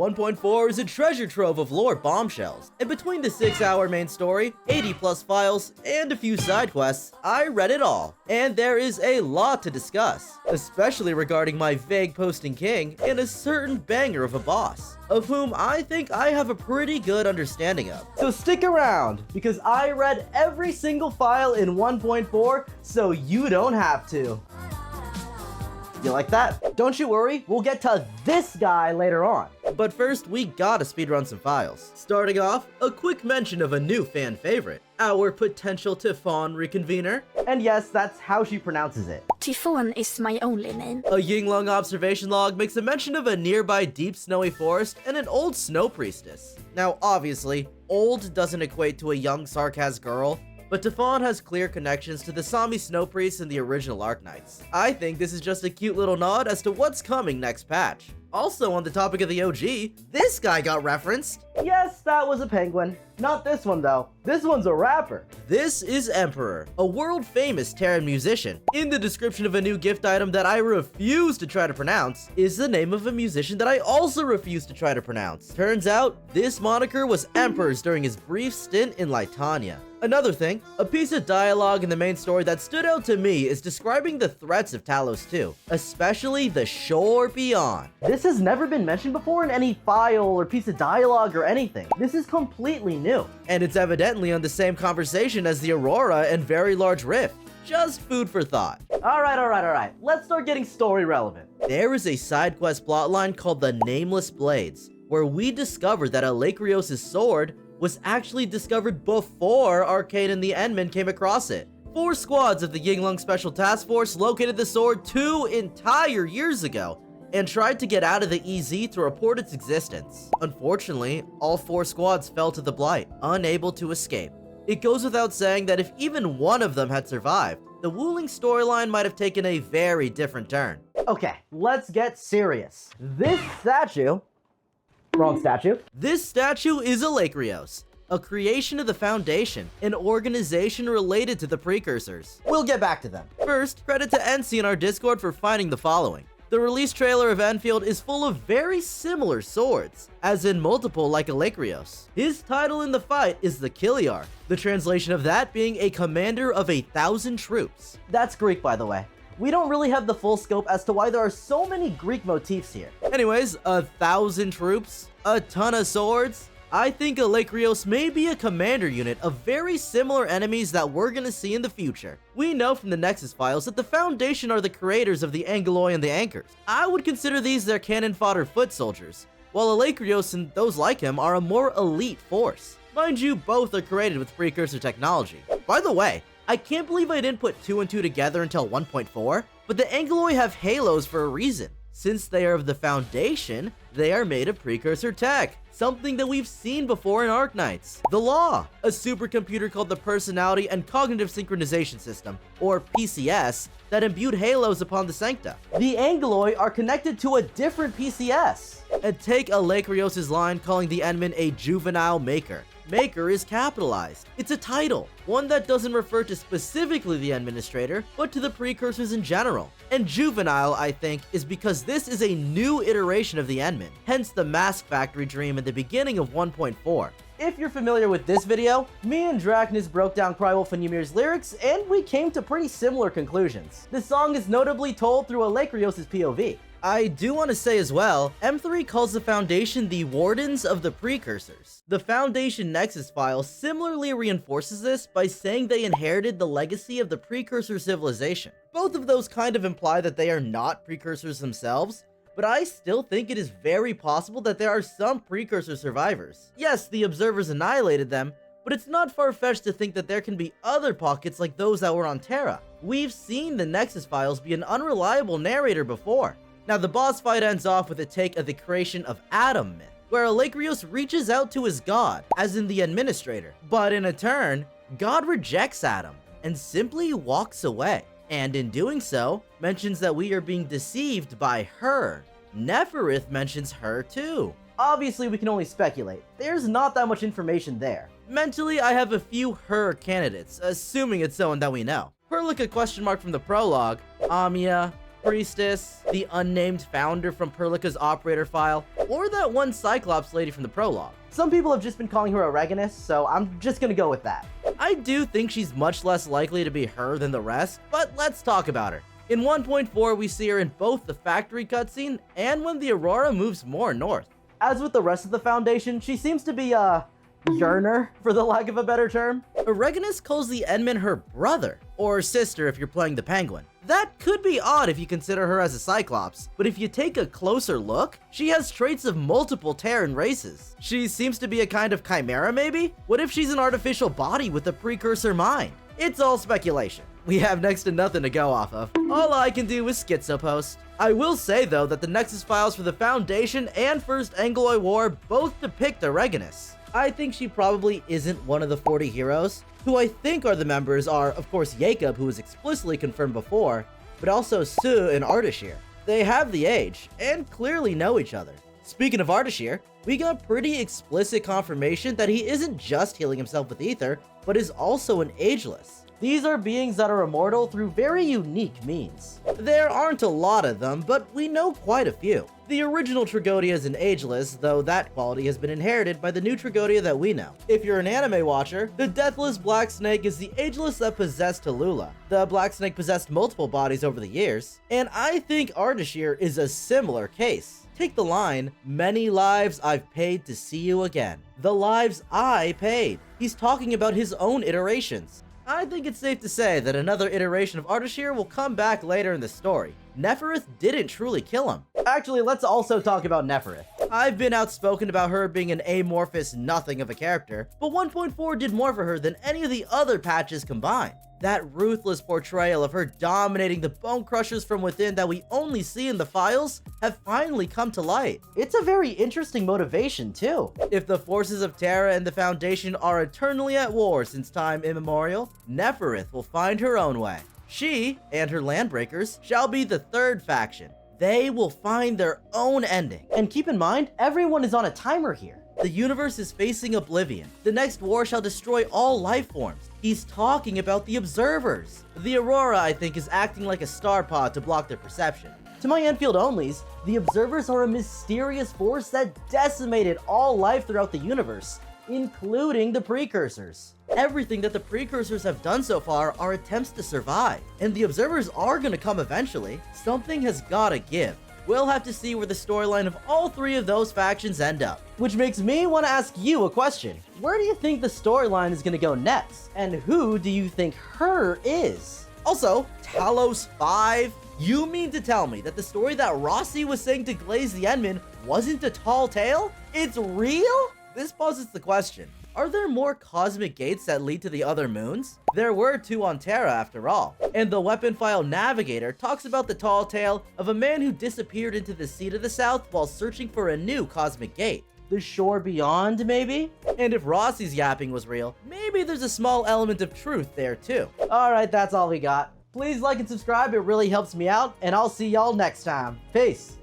1.4 is a treasure trove of lore bombshells, and between the 6-hour main story, 80 plus files, and a few side quests, I read it all. And there is a lot to discuss, especially regarding my vague posting king and a certain banger of a boss, of whom I think I have a pretty good understanding of. So stick around, because I read every single file in 1.4, so you don't have to. You like that? Don't you worry, we'll get to this guy later on. But first, we gotta speedrun some files. Starting off, a quick mention of a new fan favorite, our potential Typhon reconvener. And yes, that's how she pronounces it. Typhon is my only name. A Yinglong observation log makes a mention of a nearby deep snowy forest and an old snow priestess. Now, obviously, old doesn't equate to a young Sarkaz girl, but Typhon has clear connections to the Sami Snow Priests in the original Arknights. I think this is just a cute little nod as to what's coming next patch. Also, on the topic of the OG, this guy got referenced. Yes, that was a penguin. Not this one, though. This one's a rapper. This is Emperor, a world-famous Terran musician. In the description of a new gift item that I refuse to try to pronounce is the name of a musician that I also refuse to try to pronounce. Turns out, this moniker was Emperor's during his brief stint in Litania. Another thing, a piece of dialogue in the main story that stood out to me is describing the threats of Talos-V, especially the shore beyond. This has never been mentioned before in any file or piece of dialogue or anything. This is completely new. And it's evidently on the same conversation as the Aurora and Very Large Rift. Just food for thought. Alright. Let's start getting story relevant. There is a side quest plotline called the Nameless Blades, where we discover that Alleikhreos' sword was actually discovered before Arcane and the Endmen came across it. 4 squads of the Yinglong Special Task Force located the sword 2 entire years ago and tried to get out of the EZ to report its existence. Unfortunately, all 4 squads fell to the Blight, unable to escape. It goes without saying that if even one of them had survived, the Wuling storyline might have taken a very different turn. Okay, let's get serious. This statue... Wrong statue. This statue is Alleikhreos, a creation of the Foundation, an organization related to the Precursors. We'll get back to them. First, credit to NC in our Discord for finding the following. The release trailer of Endfield is full of very similar swords, as in multiple like Alleikhreos. His title in the fight is the Kiliar, the translation of that being a commander of 1,000 troops. That's Greek, by the way. We don't really have the full scope as to why there are so many Greek motifs here. Anyways, 1,000 troops, a ton of swords. I think Alleikhreos may be a commander unit of very similar enemies that we're gonna see in the future. We know from the Nexus files that the Foundation are the creators of the Angoloi and the Anchors. I would consider these their cannon fodder foot soldiers, while Alleikhreos and those like him are a more elite force. Mind you, both are created with precursor technology. By the way, I can't believe I didn't put 2 and 2 together until 1.4, but the Angoloi have halos for a reason. Since they are of the Foundation, they are made of precursor tech, something that we've seen before in Arknights. The Law, a supercomputer called the Personality and Cognitive Synchronization System, or PCS, that imbued halos upon the Sancta. The Angoloi are connected to a different PCS. And take Alleikhreos' line calling the Endman a juvenile maker. Maker is capitalized. It's a title, one that doesn't refer to specifically the administrator, but to the precursors in general. And juvenile, I think, is because this is a new iteration of the Endman, hence the Mask Factory dream at the beginning of 1.4. If you're familiar with this video, me and Drachnis broke down Crywolf and Ymir's lyrics, and we came to pretty similar conclusions. The song is notably told through Alleikhreos' POV. I do want to say as well, M3 calls the Foundation the Wardens of the Precursors. The Foundation Nexus file similarly reinforces this by saying they inherited the legacy of the Precursor civilization. Both of those kind of imply that they are not Precursors themselves, but I still think it is very possible that there are some Precursor survivors. Yes, the Observers annihilated them, but it's not far-fetched to think that there can be other pockets like those that were on Terra. We've seen the Nexus files be an unreliable narrator before. Now, the boss fight ends off with a take of the creation of Adam myth, where Alleikhreos reaches out to his god, as in the administrator. But in a turn, God rejects Adam and simply walks away. And in doing so, mentions that we are being deceived by her. Nefarith mentions her too. Obviously, we can only speculate. There's not that much information there. Mentally, I have a few her candidates, assuming it's someone that we know. Per like a question mark from the prologue, Amia, priestess, the unnamed founder from Perlica's operator file, or that one Cyclops lady from the prologue. Some people have just been calling her Oregonus, so I'm just gonna go with that. I do think she's much less likely to be her than the rest, but let's talk about her. In 1.4, we see her in both the factory cutscene and when the Aurora moves more north. As with the rest of the Foundation, she seems to be yearner, for the lack of a better term. Oregonus calls the Endman her brother, or sister if you're playing the Penguin. That could be odd if you consider her as a Cyclops, but if you take a closer look, she has traits of multiple Terran races. She seems to be a kind of chimera maybe? What if she's an artificial body with a precursor mind? It's all speculation. We have next to nothing to go off of. All I can do is schizopost. I will say though that the Nexus files for the Foundation and First Angloy War both depict Oregonus. I think she probably isn't one of the 40 heroes. Who I think are the members are, of course, Jacob, who was explicitly confirmed before, but also Sue and Ardashir. They have the age, and clearly know each other. Speaking of Ardashir, we got pretty explicit confirmation that he isn't just healing himself with ether, but is also an ageless. These are beings that are immortal through very unique means. There aren't a lot of them, but we know quite a few. The original Tragodia is an ageless, though that quality has been inherited by the new Tragodia that we know. If you're an anime watcher, the Deathless Black Snake is the ageless that possessed Tallulah. The Black Snake possessed multiple bodies over the years, and I think Ardashir is a similar case. Take the line, "Many lives I've paid to see you again." The lives I paid. He's talking about his own iterations. I think it's safe to say that another iteration of Ardashir will come back later in the story. Nefarith didn't truly kill him. Actually, let's also talk about Nefarith. I've been outspoken about her being an amorphous nothing of a character, but 1.4 did more for her than any of the other patches combined. That ruthless portrayal of her dominating the bone crushers from within that we only see in the files have finally come to light. It's a very interesting motivation too. If the forces of Terra and the Foundation are eternally at war since time immemorial, Nefarith will find her own way. She, and her Landbreakers, shall be the third faction. They will find their own ending. And keep in mind, everyone is on a timer here. The universe is facing oblivion. The next war shall destroy all life forms. He's talking about the Observers. The Aurora, I think, is acting like a star pod to block their perception. To my Endfield onlys, the Observers are a mysterious force that decimated all life throughout the universe, including the Precursors. Everything that the Precursors have done so far are attempts to survive, and the Observers are gonna come eventually. Something has gotta give. We'll have to see where the storyline of all three of those factions end up. Which makes me want to ask you a question. Where do you think the storyline is going to go next? And who do you think her is? Also, Talos-V? You mean to tell me that the story that Rossi was saying to Glaze the Endman wasn't a tall tale? It's real? This poses the question. Are there more cosmic gates that lead to the other moons? There were 2 on Terra after all. And the weapon file Navigator talks about the tall tale of a man who disappeared into the Sea to the south while searching for a new cosmic gate. The shore beyond, maybe? And if Rossi's yapping was real, maybe there's a small element of truth there too. Alright, that's all we got. Please like and subscribe, it really helps me out, and I'll see y'all next time. Peace!